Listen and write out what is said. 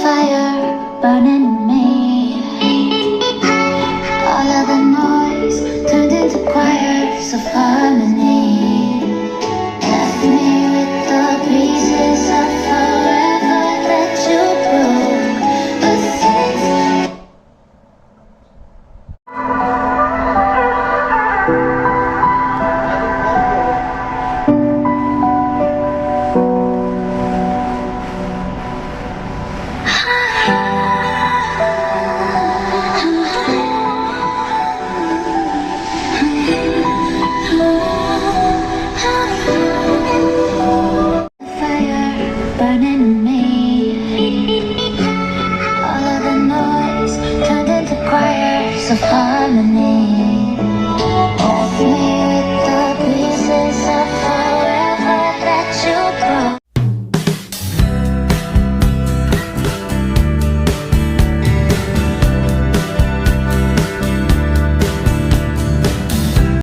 fire burning in me. All of the noise turned into choirs of harmony. Left me with the pieces of forever that you broke. But since burning in me, all of the noise turned into choirs of harmony.